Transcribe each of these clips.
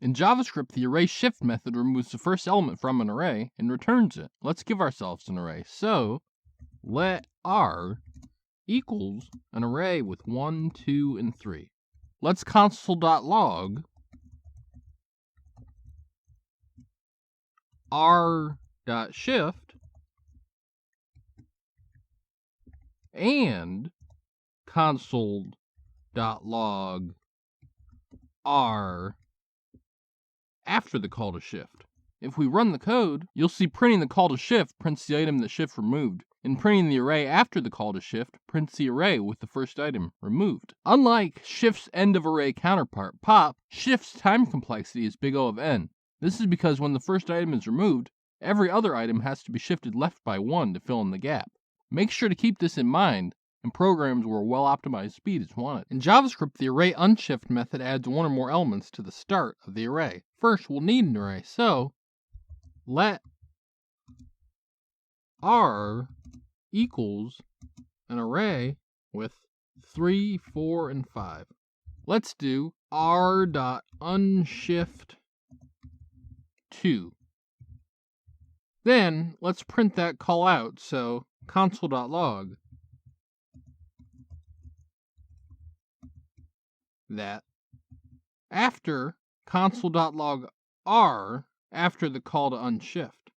In JavaScript, the array_shift method removes the first element from an array and returns it. Let's give ourselves an array. So let r equals an array with 1, 2, and 3. Let's console.log r.shift and console.log r after the call to shift. If we run the code, you'll see printing the call to shift prints the item that shift removed, and printing the array after the call to shift prints the array with the first item removed. Unlike shift's end of array counterpart, pop, shift's time complexity is big O of n. This is because when the first item is removed, every other item has to be shifted left by 1 to fill in the gap. Make sure to keep this in mind in programs where well-optimized speed is wanted. In JavaScript, the array_unshift method adds one or more elements to the start of the array. First, we'll need an array, so let r equals an array with 3, 4, and 5. Let's do r.unshift2. Then let's print that call out, so console.log that after console.log r after the call to unshift.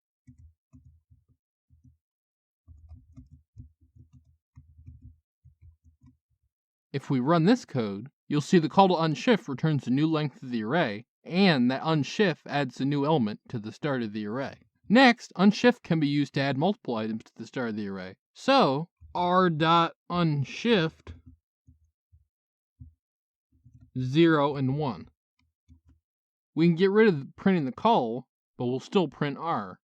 If we run this code, you'll see the call to unshift returns the new length of the array, and that unshift adds the new element to the start of the array. Next, unshift can be used to add multiple items to the start of the array. So r.unshift 0 and 1. We can get rid of printing the call, but we'll still print r.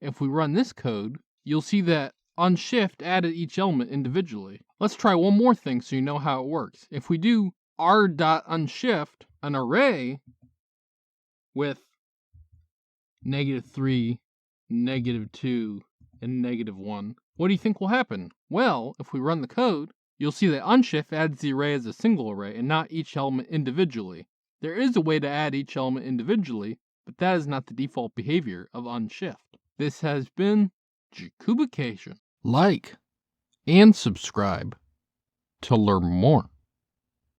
If we run this code, you'll see that unshift added each element individually. Let's try one more thing so you know how it works. If we do r.unshift an array with -3, -2, and -1, what do you think will happen? Well, if we run the code, you'll see that unshift adds the array as a single array and not each element individually. There is a way to add each element individually, but that is not the default behavior of unshift. This has been Jakubication. Like and subscribe to learn more.